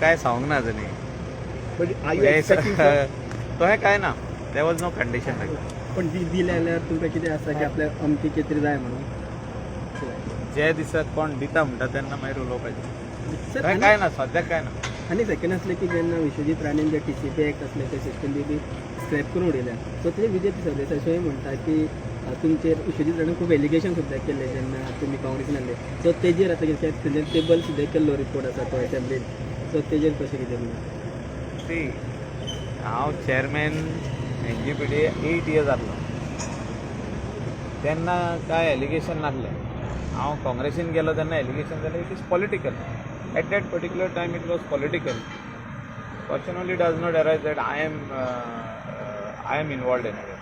काय सांगना न्ही But are you expecting for? तो हे काय ना देर वॉज नो कंडिशन लायक पण दिले जाल्यार तुमकां कितें आसा की आपल्या अमकी कितें जाय म्हणून जे दिसत कोण दिता म्हणटा तेन्ना मागीर उलोवपाचें सर थंय काय ना सद्याक काय ना आनी सेकंड आसलें की जेन्ना विश्वजीत राणेन जे TCP एक्ट आसले ते सिस्टम बी स्क्रॅप करून उडयल्या सो ते विजय सरदेसाय अशेंय म्हणटा की तुमचेर विश्वजीत राणेन खूब एलिगेशन सुद्दां केल्ले जेन्ना तुमी काँग्रेसीन आसले सो तेजेर आतां कितें तेजेर टेबल सुद्दां केल्लो रिपोर्ट आसा तो एसेंब्लीन सो तेजेर कशें कितें म्हणून सी हांव चेअरमॅन NGPDA 8 years जाल्लो तेन्ना काय एलिगेशन नासलें हांव काँग्रेसीन गेलो तेन्ना एलिगेशन जालें it is political at that particular time it was political question only does not arise that I am involved in it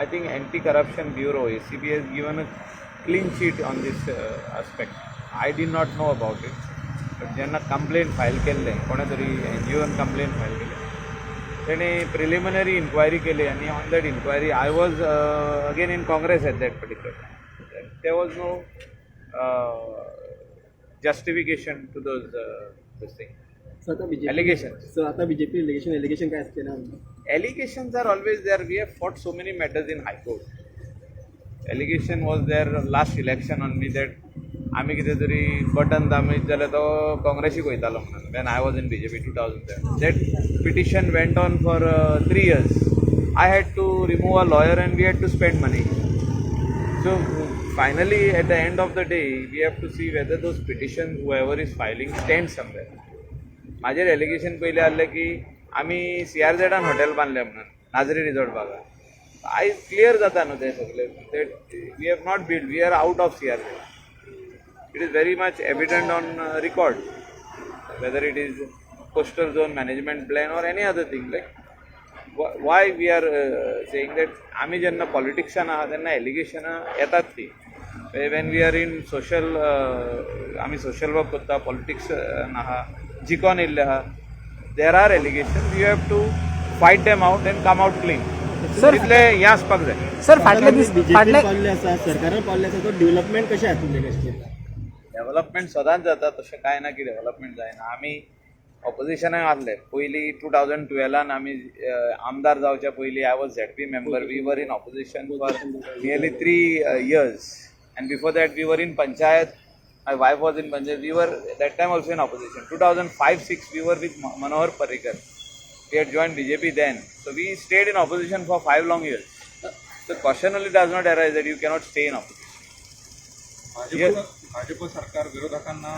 I think Anti-Corruption Bureau ACB has given a clean sheet on this aspect. I did not know about it. But जेन्ना complain file केल्लें कोणे तरी NGOन complain file केली तेणे preliminary inquiry केली आनी on that inquiry I was again in Congress at that particular time there was no justification to those this thing so आतां BJP allegations. सो आतां BJP एलिगेशन काय आसचें ना Allegations are always there. We have fought so many matters in High Court. Allegation was there last election on me that आमी कितें तरी button दामयत जाल्यार तो काँग्रेसीक वयतालो म्हणून when I was in BJP 2007. That petition went on for 3 years. I had to remove a lawyer and we had to spend money. So finally at the end of the day we have to see whether those petitions whoever is filing stand somewhere. माझेर allegation पयलीं आसलें की आमी CRZान hotel बांदलें म्हणून नाजरी resort बागा आयज clear जाता न्हू तें सगळें that we have not build we are out of CRZ it is very much evident on record whether it is coastal zone management plan or any other thing like why we are saying that आमी जेन्ना पॉलिटिक्सान आहा तेन्ना एलिगेशनां येतात ती when we are in social आमी social work करता पॉलिटिक्सान आहा जिकोन येयल्ले आहा there are allegation you have to fight them out and come out clean sir तितले हें आसपाक जाय सर फाटले पावल्ले आसा सरकारान पावल्ले आसा तो डेव्हलपमेंट कशें आसा तुमचे कशें डेव्हलपमेंट सदांच जाता तशें कांय ना की डेव्हलपमेंट जायना आमी ऑपोजिशनाय आसले पयलीं 2012 आमी आमदार जावच्या पयलीं I was ZP member we were in opposition for nearly 3 years and before that we were in panchayat. My wife was in panchayat. We were that time also in opposition. 2005-06 we were with Manohar Parrikar. We had joined BJP then. So we stayed in opposition for 5 long years. The question only does not arise that you cannot stay in opposition. Bhajap सरकार विरोधकांना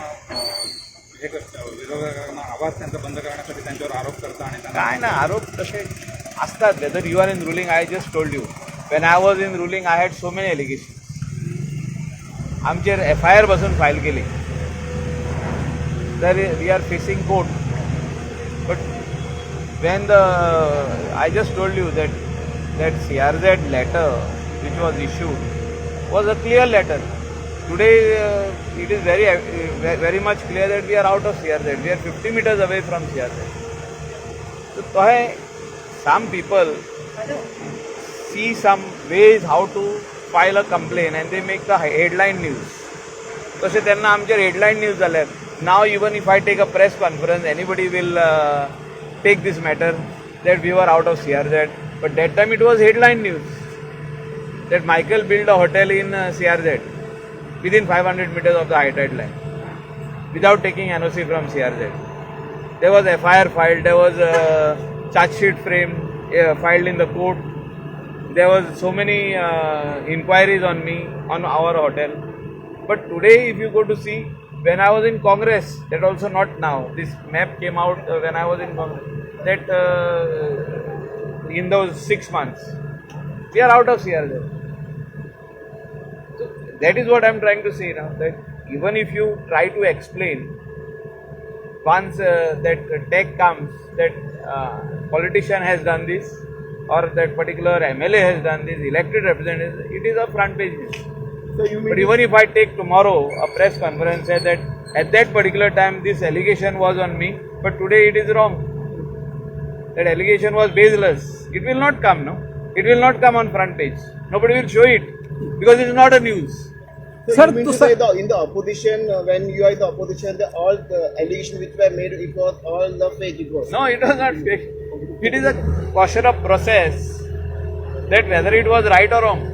हे करतं विरोधकांना आवाज त्यांचा बंद करण्यासाठी त्यांच्यावर आरोप करतं आणि काय ना आरोप तसे असतात whether you are in ruling I just told you when I was in ruling I had so many allegation आमचेर FIR बसून फायल केली तर we are facing court but when I just told you that CRZ letter which was issued was a clear letter. Today it is very much clear that we are out of CRZ. We are 50 meters away from CRZ. So some people see some ways how to file a complaint and they make the headline news. तशें तेन्ना आमचेर headline news जाल्यार now even if I take a press conference anybody will take this matter that we were out of CRZ. But that time it was headline news that Michael built a hotel in CRZ within 500 meters of the high tide line without taking NOC from CRZ. There was FIR filed, there was a charge sheet framed, filed in the court. There was so many inquiries on me, on our hotel. But today if you go to see, when I was in Congress, that also not now, this map came out when I was in Congress, that in those 6 months, we are out of CRZ. So that is what I am trying to say now, that even if you try to explain, once that tech comes, that politician has done this, or that particular MLA has done this, elected representative, it is a front page news. So but even if I take tomorrow a press conference and say that at that particular time this allegation was on me, but today it is wrong, that allegation was baseless, it will not come, no? It will not come on front page. Nobody will show it because it is not a news. So Sir, you mean to to say in the opposition, when you are in the opposition, all the allegations which were made, it was all the fake, it was? No, it was not fake. It is a question of process, that whether it was right or wrong.